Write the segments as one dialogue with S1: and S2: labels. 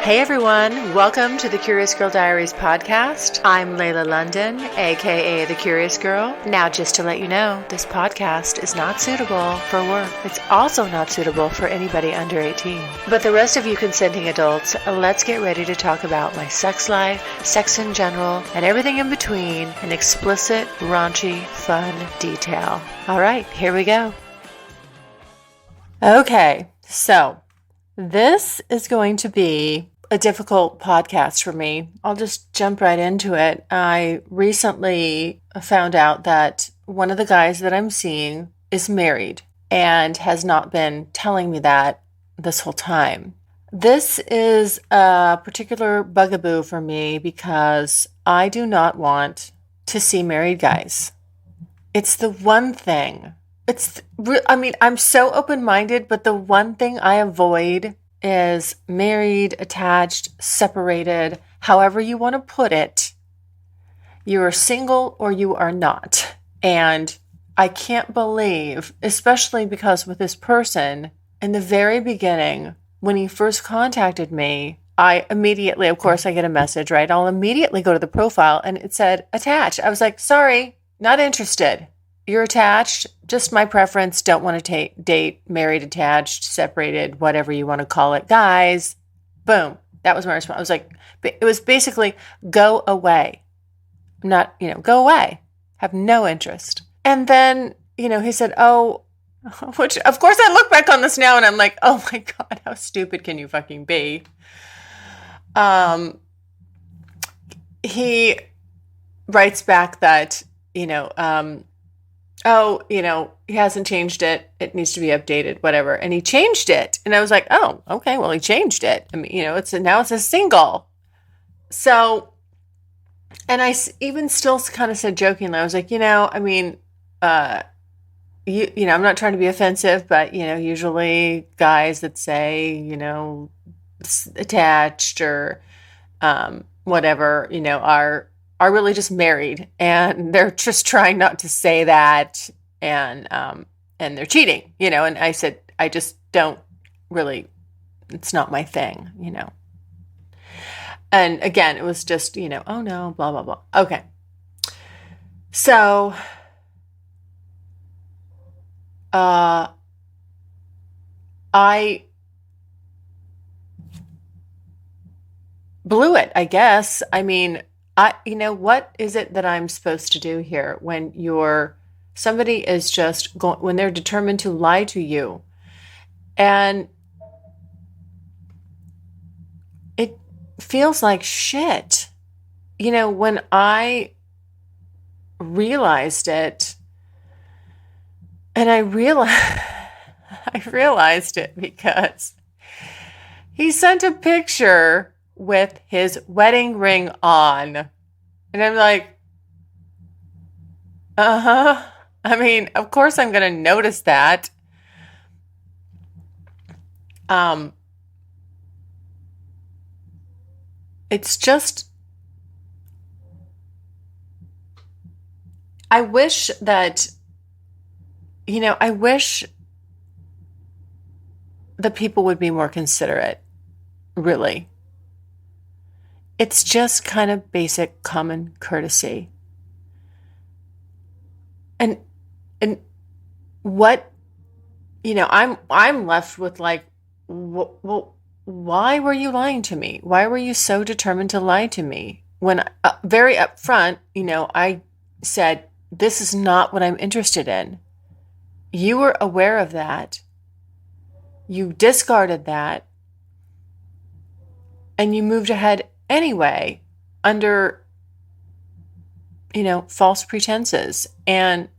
S1: Hey everyone, welcome to the Curious Girl Diaries podcast. I'm Layla London, aka The Curious Girl. Now, just to let you know, this podcast is not suitable for work. It's also not suitable for anybody under 18. But the rest of you consenting adults, let's get ready to talk about my sex life, sex in general, and everything in between in explicit, raunchy, fun detail. All right, here we go. Okay, so this is going to be a difficult podcast for me. I'll just jump right into it. I recently found out that one of the guys that I'm seeing is married and has not been telling me that this whole time. This is a particular bugaboo for me because I do not want to see married guys. It's the one thing. I'm so open-minded, but the one thing I avoid is married, attached, separated, however you want to put it. You are single or you are not. And I can't believe, especially because with this person, in the very beginning, when he first contacted me, I immediately, of course, I get a message, right? I'll immediately go to the profile and it said attached. I was like, sorry, not interested. You're attached, just my preference, don't want to date, married, attached, separated, whatever you want to call it. Guys, boom. That was my response. I was like, it was basically go away. Not, go away. Have no interest. And then, he said, which of course I look back on this now and I'm like, oh my God, how stupid can you fucking be? He writes back that, he hasn't changed it. It needs to be updated, whatever. And he changed it. And I was like, oh, okay, well, he changed it. I mean, now it's a single. So, and I even still kind of said jokingly, I was like, I'm not trying to be offensive, but, usually guys that say, attached or whatever, are really just married and they're just trying not to say that and they're cheating, and I said, I just don't really, it's not my thing, And again, it was just, oh no, blah, blah, blah. Okay. So, I blew it, I guess. I mean, what is it that I'm supposed to do here when somebody is just going, when they're determined to lie to you? And it feels like shit. When I realized it, and I realized it because he sent a picture with his wedding ring on. And I'm like, I mean, of course I'm going to notice that. It's just, I wish that, I wish the people would be more considerate, really. It's just kind of basic common courtesy. And what, I'm left with like, well, why were you lying to me? Why were you so determined to lie to me? When very upfront, I said, this is not what I'm interested in. You were aware of that. You discarded that. And you moved ahead anyway, under, false pretenses. And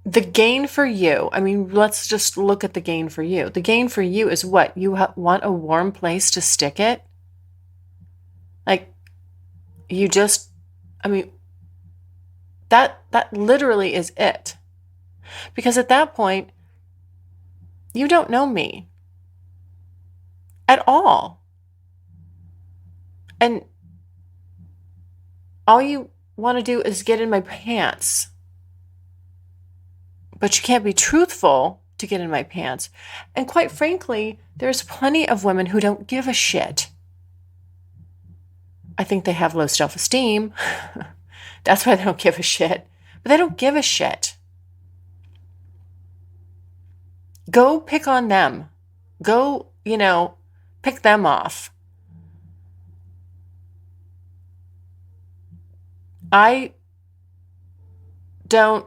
S1: the gain for you, let's just look at the gain for you. The gain for you is what? You want a warm place to stick it? Like, you just, that literally is it. Because at that point, you don't know me at all. And all you want to do is get in my pants. But you can't be truthful to get in my pants. And quite frankly, there's plenty of women who don't give a shit. I think they have low self-esteem. That's why they don't give a shit. But they don't give a shit. Go pick on them. Go, pick them off. I don't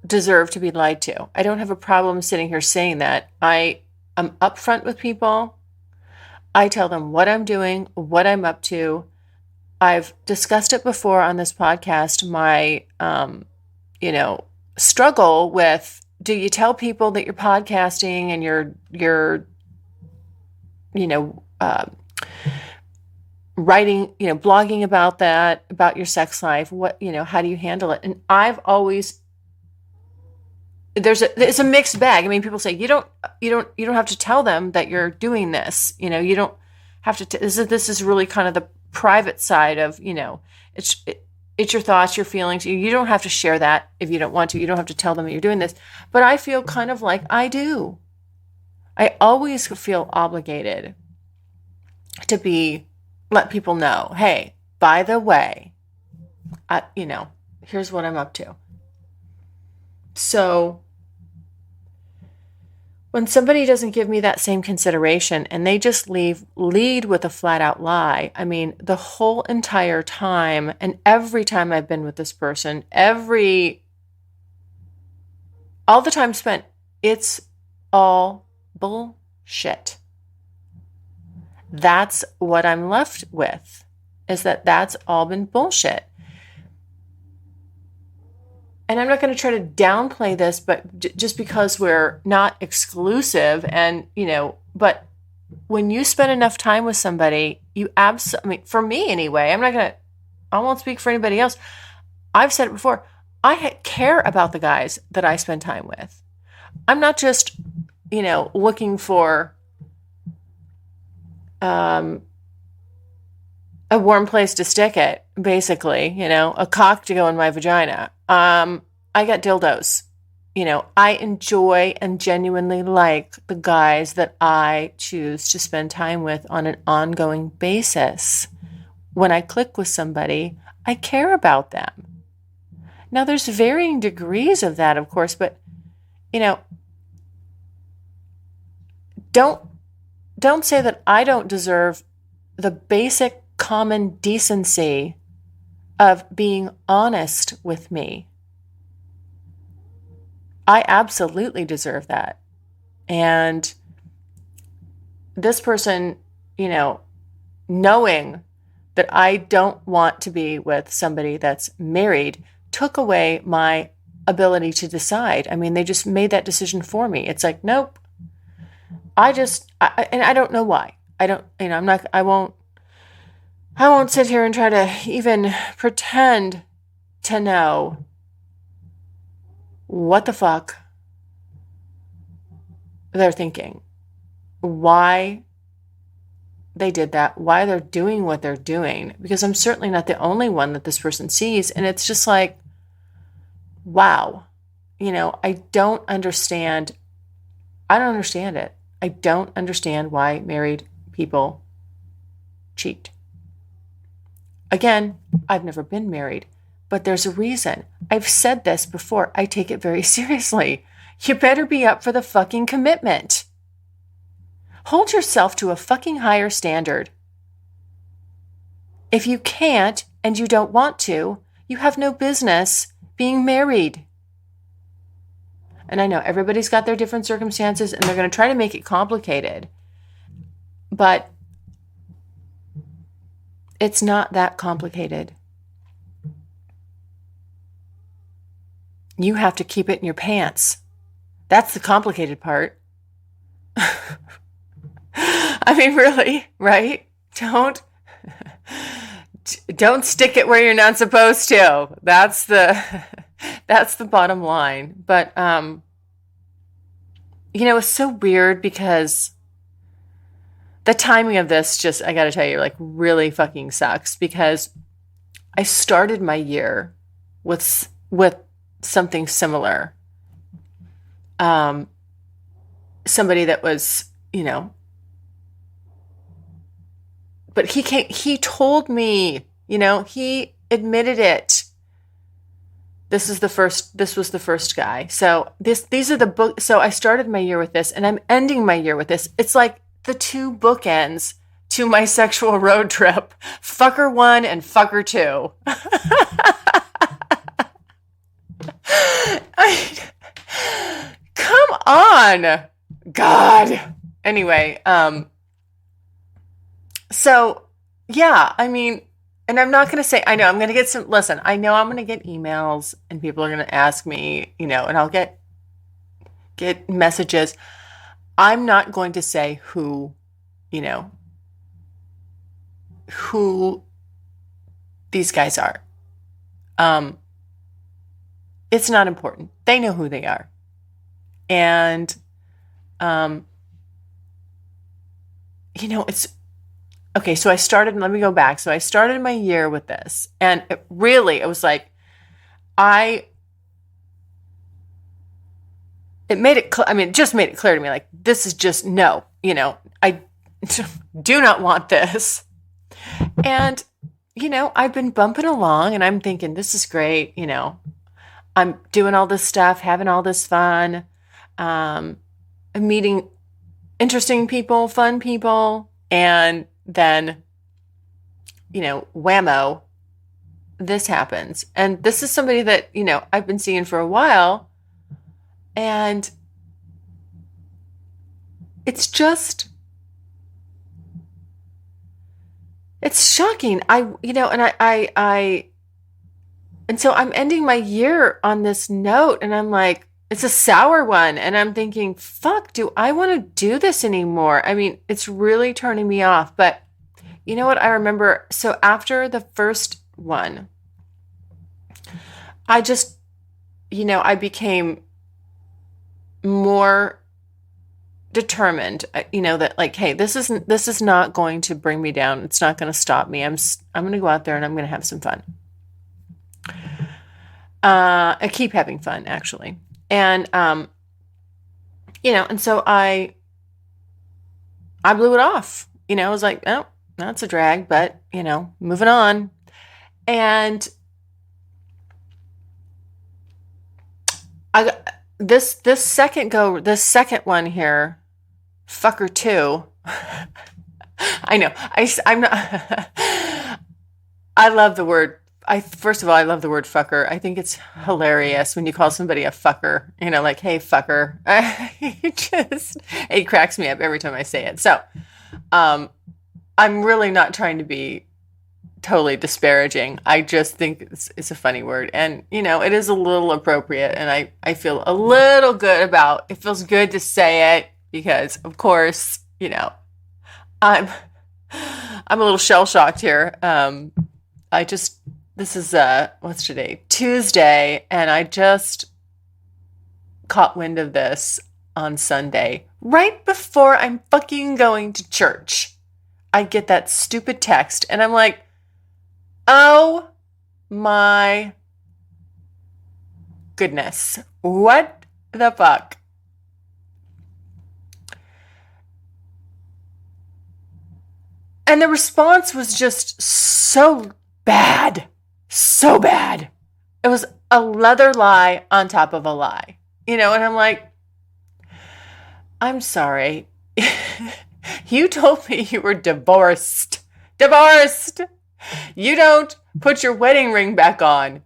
S1: deserve to be lied to. I don't have a problem sitting here saying that. I am upfront with people. I tell them what I'm doing, what I'm up to. I've discussed it before on this podcast, my, struggle with, do you tell people that you're podcasting and you're writing, blogging about that, about your sex life? What, how do you handle it? And I've always, it's a mixed bag. I mean, people say you don't have to tell them that you're doing this. You don't have to. This is really kind of the private side of, it's your thoughts, your feelings. You don't have to share that if you don't want to. You don't have to tell them that you're doing this. But I feel kind of like I do. I always feel obligated to let people know, hey, by the way, here's what I'm up to. So when somebody doesn't give me that same consideration and they just lead with a flat out lie, I mean, the whole entire time and every time I've been with this person, all the time spent, it's all bullshit. That's what I'm left with, is that's all been bullshit. And I'm not going to try to downplay this, but just because we're not exclusive and, but when you spend enough time with somebody, for me anyway, I won't speak for anybody else. I've said it before. I care about the guys that I spend time with. I'm not just, looking for a warm place to stick it, basically, a cock to go in my vagina. I got dildos. I enjoy and genuinely like the guys that I choose to spend time with on an ongoing basis. When I click with somebody, I care about them. Now, there's varying degrees of that, of course, but, don't say that I don't deserve the basic common decency of being honest with me. I absolutely deserve that. And this person, knowing that I don't want to be with somebody that's married, took away my ability to decide. I mean, they just made that decision for me. It's like, nope. And I don't know why. I won't sit here and try to even pretend to know what the fuck they're thinking, why they did that, why they're doing what they're doing, because I'm certainly not the only one that this person sees. And it's just like, wow, I don't understand. I don't understand it. I don't understand why married people cheat. Again, I've never been married, but there's a reason. I've said this before. I take it very seriously. You better be up for the fucking commitment. Hold yourself to a fucking higher standard. If you can't and you don't want to, you have no business being married. And I know everybody's got their different circumstances and they're going to try to make it complicated. But it's not that complicated. You have to keep it in your pants. That's the complicated part. I mean, really, right? Don't stick it where you're not supposed to. That's the bottom line. But it's so weird because the timing of this just, I got to tell you, like really fucking sucks, because I started my year with something similar. somebody that was, but he told me, he admitted it. This was the first guy. So these are the book. So I started my year with this and I'm ending my year with this. It's like the two bookends to my sexual road trip. Fucker 1 and fucker 2. Come on. God. Anyway, so yeah, I mean, and I'm not going to say, I know I'm going to get I know I'm going to get emails and people are going to ask me, and I'll get messages. I'm not going to say who these guys are. It's not important. They know who they are. And, it's, okay, so let me go back. So I started my year with this and it was like, it just made it clear to me, like, this is just, no, I do not want this. And, I've been bumping along and I'm thinking, this is great. I'm doing all this stuff, having all this fun, meeting interesting people, fun people. And then, whammo, this happens. And this is somebody that, I've been seeing for a while. And it's shocking. And so I'm ending my year on this note and I'm like, it's a sour one. And I'm thinking, fuck, do I want to do this anymore? I mean, it's really turning me off. But you know what? I remember, so after the first one, I just, I became more determined, that like, hey, this is not going to bring me down. It's not going to stop me. I'm going to go out there and I'm going to have some fun. I keep having fun, actually. And, and so I blew it off, I was like, oh, that's a drag, but, moving on. And this second one here, fucker 2. I know. I'm not, I love the word. First of all, I love the word fucker. I think it's hilarious when you call somebody a fucker, like, hey, fucker. It cracks me up every time I say it. So, I'm really not trying to be totally disparaging. I just think it's a funny word. And, it is a little appropriate. And I feel a little good about it. Feels good to say it because, of course, I'm a little shell-shocked here. This is, what's today? Tuesday. And I just caught wind of this on Sunday, right before I'm fucking going to church. I get that stupid text and I'm like, oh my goodness. What the fuck? And the response was just so bad. So bad. It was a leather lie on top of a lie. And I'm like, I'm sorry. You told me you were divorced. Divorced! You don't put your wedding ring back on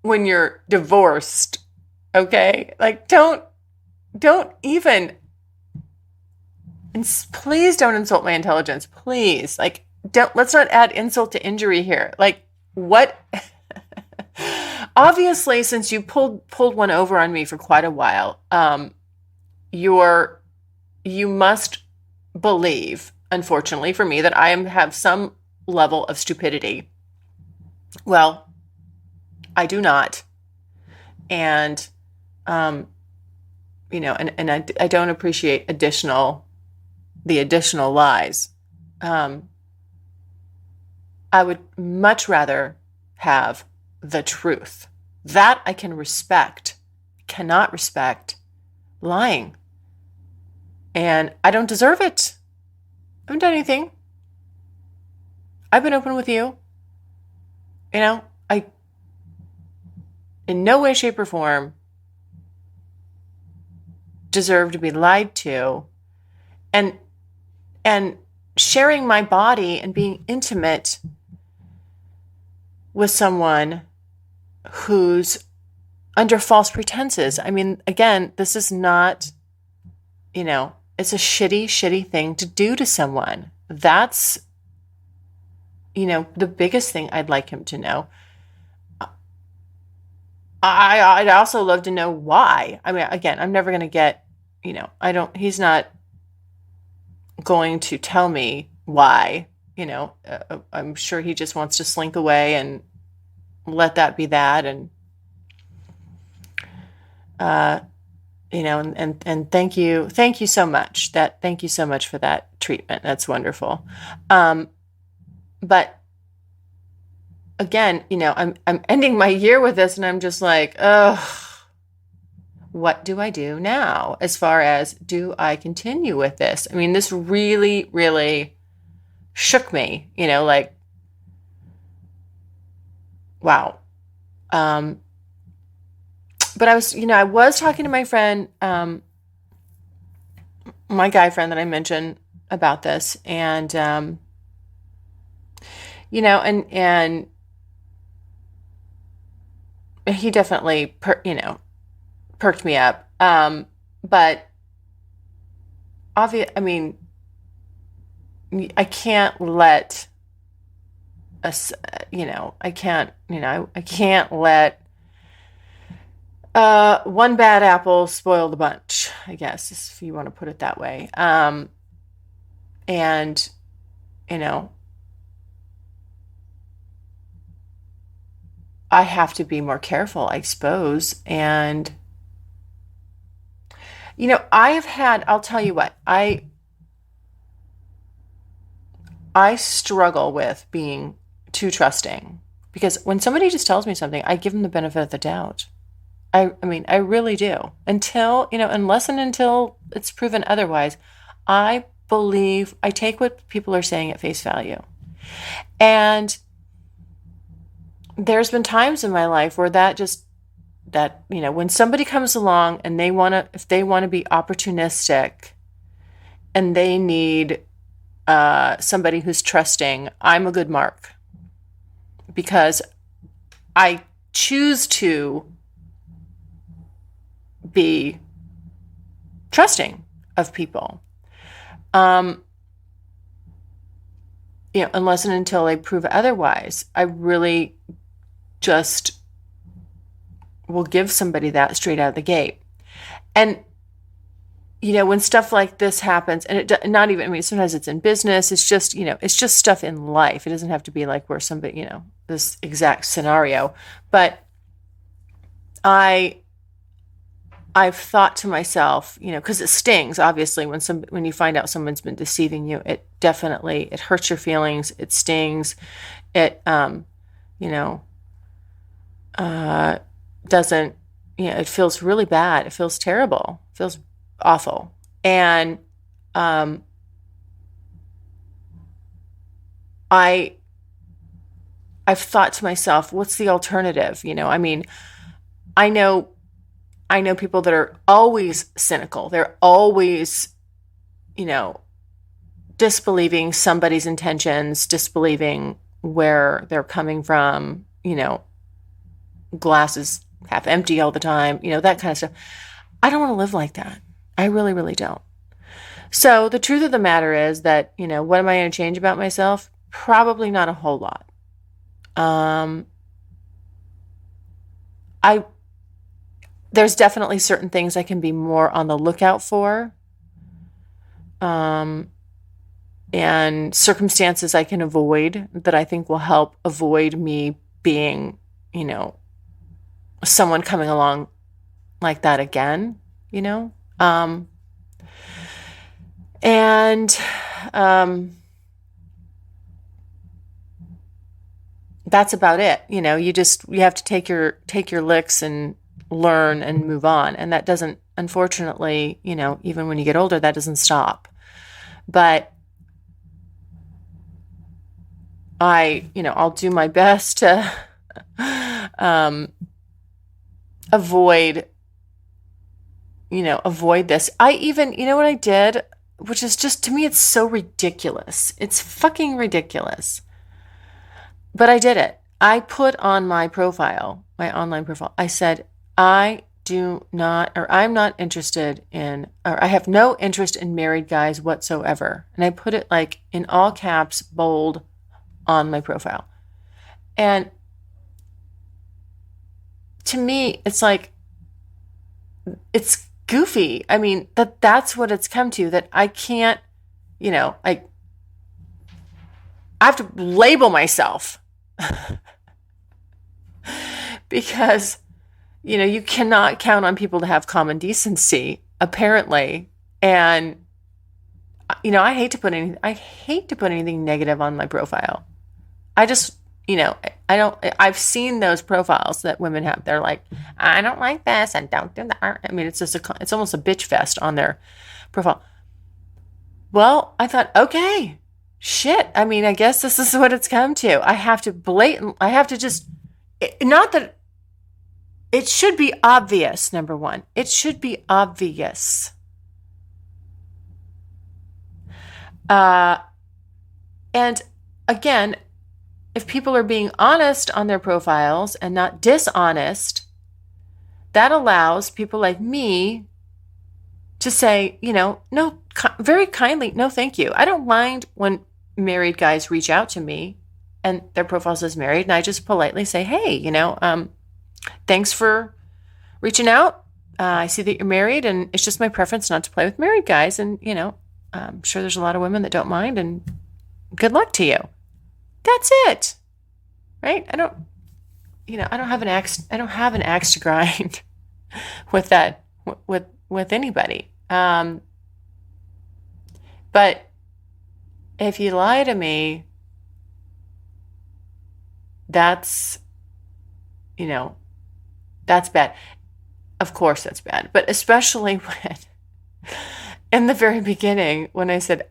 S1: when you're divorced. Okay? Like, don't even, and please don't insult my intelligence. Please. Like, let's not add insult to injury here. Like, what? Obviously, since you pulled one over on me for quite a while, you must believe, unfortunately for me, that I have some level of stupidity. Well, I do not. And, and I don't appreciate the additional lies. I would much rather have the truth. That I can respect. Cannot respect lying. And I don't deserve it. I haven't done anything. I've been open with you. I, in no way, shape, or form, deserve to be lied to. And sharing my body and being intimate with someone who's under false pretenses. I mean, again, this is not, it's a shitty thing to do to someone. That's, the biggest thing I'd like him to know. I'd also love to know why. I mean, again, I'm never going to get, he's not going to tell me why, I'm sure he just wants to slink away and let that be that. And, and thank you so much. Thank you so much for that treatment. That's wonderful. But again, I'm ending my year with this, and I'm just like, what do I do now? As far as, do I continue with this? I mean, this really, really shook me, like, wow. But I was talking to my friend, my guy friend that I mentioned about this, and, and he definitely, perked me up. But I mean, I can't let us, I can't let one bad apple spoil the bunch, I guess, if you want to put it that way. And, I have to be more careful, I suppose. And, I'll tell you what, I struggle with being too trusting, because when somebody just tells me something, I give them the benefit of the doubt. I mean, I really do. Unless and until it's proven otherwise, I take what people are saying at face value. And there's been times in my life where when somebody comes along and if they want to be opportunistic and they need somebody who's trusting, I'm a good mark, because I choose to be trusting of people. Unless and until they prove otherwise, I really just will give somebody that straight out of the gate. And, when stuff like this happens, and sometimes it's in business, it's just, it's just stuff in life. It doesn't have to be like where somebody, this exact scenario. But I've thought to myself, because it stings, obviously, when you find out someone's been deceiving you, it hurts your feelings, it stings, it, doesn't, it feels really bad. It feels terrible. It feels awful. And, I've thought to myself, what's the alternative? I know people that are always cynical. They're always, disbelieving somebody's intentions, disbelieving where they're coming from, glasses half empty all the time, that kind of stuff. I don't want to live like that. I really, really don't. So the truth of the matter is that, what am I going to change about myself? Probably not a whole lot. There's definitely certain things I can be more on the lookout for. And circumstances I can avoid that I think will help avoid me being, someone coming along like that again, that's about it. You have to take your licks and learn and move on. And that doesn't unfortunately, even when you get older, that doesn't stop. But I'll do my best to avoid this. I even, what I did, which is just, to me, it's so ridiculous. It's fucking ridiculous. But I did it. I put on my profile, my online profile, I said, I'm not interested in, or I have no interest in married guys whatsoever. And I put it like in all caps, bold, on my profile. And to me, it's like, it's goofy. I mean, that's what it's come to, that I can't, I have to label myself because, you cannot count on people to have common decency, apparently. And, I hate to put anything negative on my profile. I just, I've seen those profiles that women have. They're like, I don't like this and don't do that. I mean, it's almost a bitch fest on their profile. Well, I thought, okay, shit. I mean, I guess this is what it's come to. I have to just, not that, it should be obvious, number one. It should be obvious. And again, if people are being honest on their profiles and not dishonest, that allows people like me to say, no, very kindly, no, thank you. I don't mind when married guys reach out to me and their profile says married, and I just politely say, hey, thanks for reaching out. I see that you're married, and it's just my preference not to play with married guys. And, I'm sure there's a lot of women that don't mind, and good luck to you. That's it. Right? I don't have an axe to grind with that, with anybody. But if you lie to me, that's bad. Of course that's bad. But especially when, in the very beginning, when I said,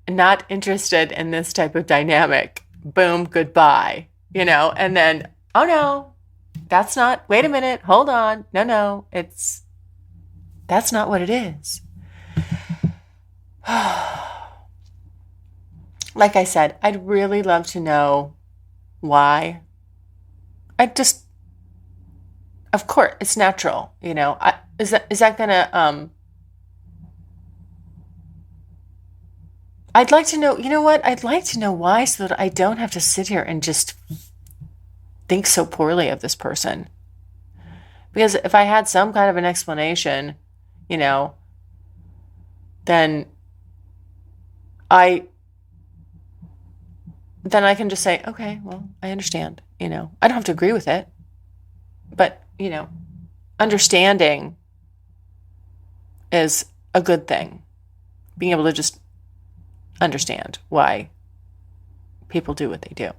S1: not interested in this type of dynamic, boom, goodbye, and then, oh no, wait a minute, hold on. No, that's not what it is. Like I said, I'd really love to know why. Of course, it's natural, is that gonna, I'd like to know, I'd like to know why, so that I don't have to sit here and just think so poorly of this person. Because if I had some kind of an explanation, then I can just say, okay, well, I understand, I don't have to agree with it, but, understanding is a good thing. Being able to just understand why people do what they do.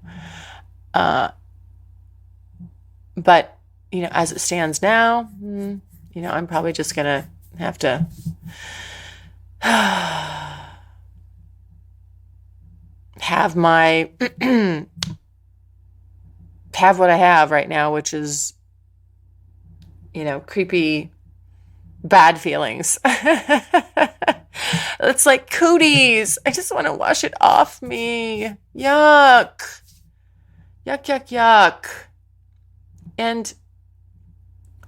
S1: But, as it stands now, I'm probably just going to have to have have what I have right now, which is, creepy, bad feelings. It's like cooties. I just want to wash it off me. Yuck. Yuck, yuck, yuck. And,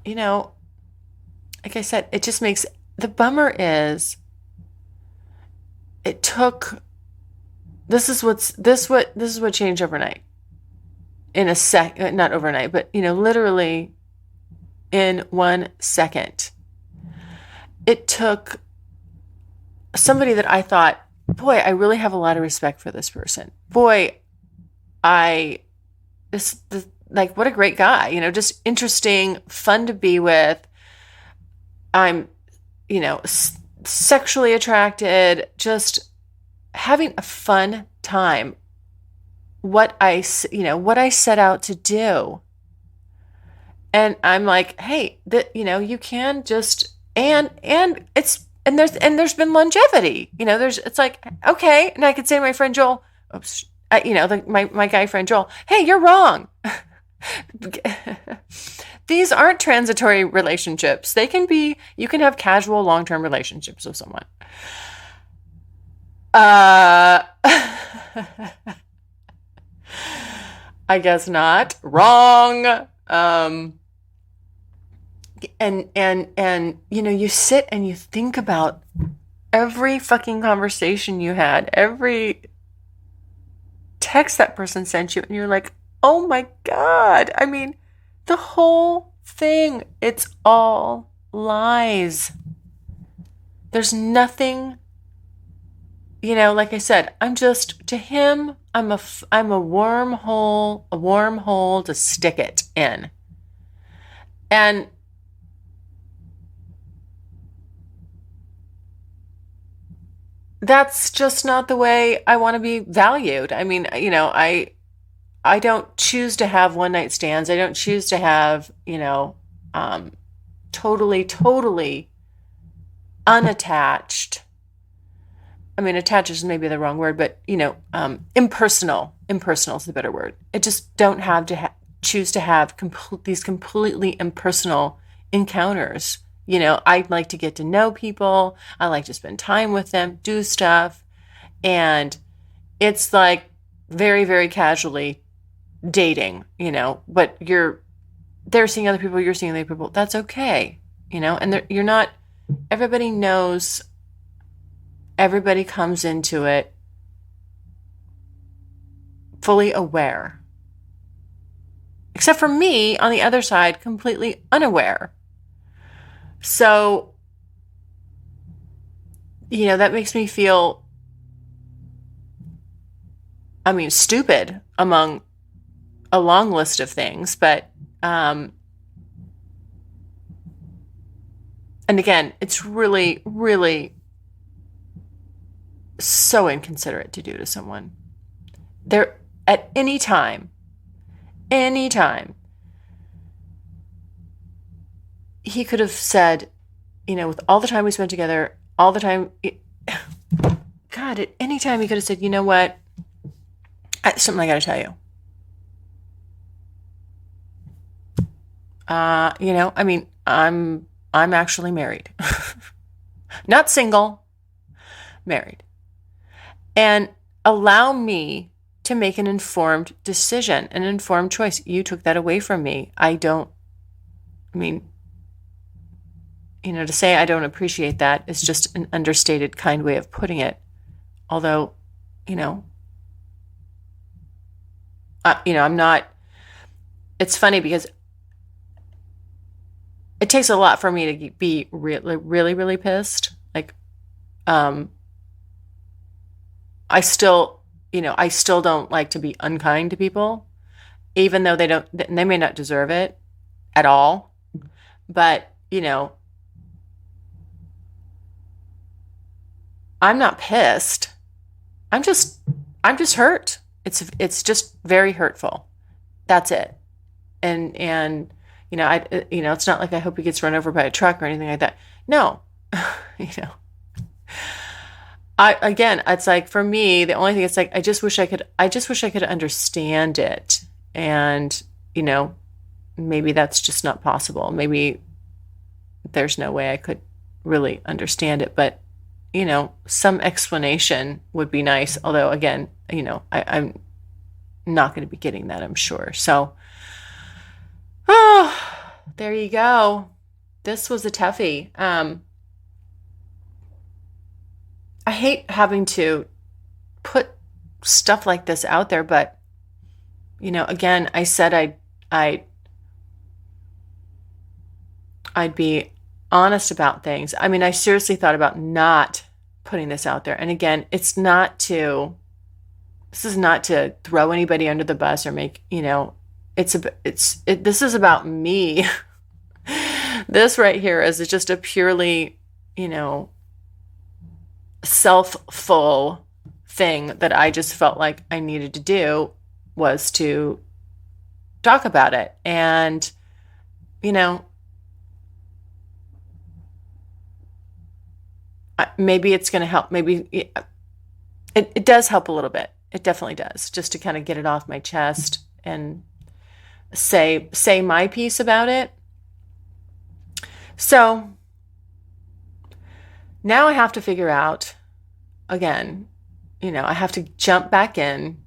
S1: like I said, it just makes, the bummer is, it took, this is what changed overnight. In a not overnight, but, literally in 1 second. It took somebody that I thought, boy, I really have a lot of respect for this person. Boy, like, what a great guy, just interesting, fun to be with. I'm, sexually attracted, just having a fun time. What I set out to do. And I'm like, hey, you can just And there's been longevity. It's like, okay, and I could say to my friend Joel, oops, my guy friend Joel, hey, you're wrong. These aren't transitory relationships. You can have casual long-term relationships with someone. I guess not. Wrong. And you sit and you think about every fucking conversation you had, every text that person sent you, and you're like, oh my God. I mean, the whole thing, it's all lies. There's nothing, like I said, to him, I'm a wormhole to stick it in. And that's just not the way I want to be valued. I mean, I don't choose to have one night stands. I don't choose to have, totally unattached. I mean, attached is maybe the wrong word, but, impersonal. Impersonal is the better word. I just don't have to choose to have these completely impersonal encounters. I like to get to know people. I like to spend time with them, do stuff. And it's like very, very casually dating, but they're seeing other people, you're seeing other people. That's okay, and you're not, everybody knows, everybody comes into it fully aware. Except for me, on the other side, completely unaware. So, that makes me feel, stupid among a long list of things. But, and again, it's really, really so inconsiderate to do to someone. There, at any time, he could have said, with all the time we spent together, all the time, God, at any time he could have said, you know what, something I got to tell you. I'm actually married. Not single, married. And allow me to make an informed decision, an informed choice. You took that away from me. To say I don't appreciate that is just an understated, kind way of putting it. Although, I'm not, it's funny because it takes a lot for me to be really, really, really pissed. Like, I still don't like to be unkind to people, even though they may not deserve it at all. But, I'm not pissed. I'm just hurt. It's just very hurtful. That's it. And it's not like I hope he gets run over by a truck or anything like that. No, it's like, for me, the only thing, it's like, I just wish I could understand it. And, maybe that's just not possible. Maybe there's no way I could really understand it, but, some explanation would be nice. Although, again, I'm not going to be getting that, I'm sure. So, there you go. This was a toughie. I hate having to put stuff like this out there, but, again, I said I'd be honest about things. I seriously thought about not putting this out there. And again, this is not to throw anybody under the bus or make, this is about me. This right here is just a purely, self-full thing that I just felt like I needed to do, was to talk about it. And, maybe it's going to help. Maybe it does help a little bit. It definitely does, just to kind of get it off my chest and say my piece about it. So now I have to figure out, again, I have to jump back in,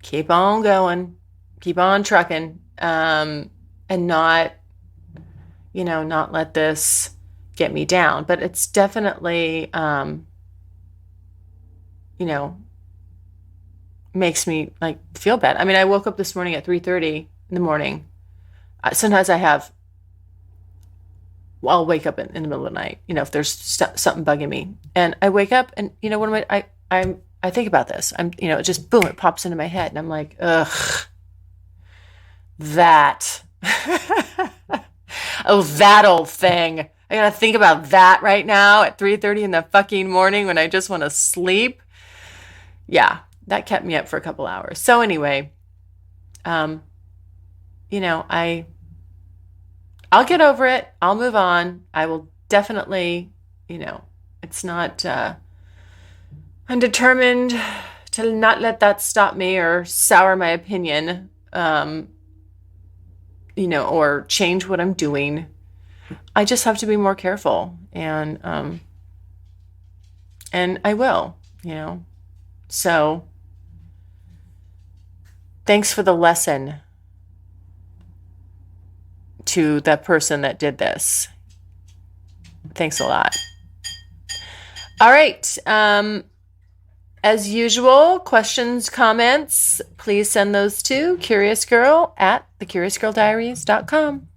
S1: keep on going, keep on trucking, and not let this get me down. But it's definitely, makes me like feel bad. I mean, I woke up this morning at 3:30 in the morning. Sometimes I'll wake up in the middle of the night, if there's something bugging me, and I wake up and, what am I think about this. It just, boom, it pops into my head and I'm like, ugh, that, oh, that old thing. I gotta think about that right now at 3:30 in the fucking morning when I just want to sleep. Yeah, that kept me up for a couple hours. So anyway, I'll get over it. I'll move on. I will definitely, it's not, I'm determined to not let that stop me or sour my opinion, or change what I'm doing. I just have to be more careful, and I will, So thanks for the lesson to that person that did this. Thanks a lot. All right. As usual, questions, comments, please send those to curiousgirl@thecuriousgirldiaries.com.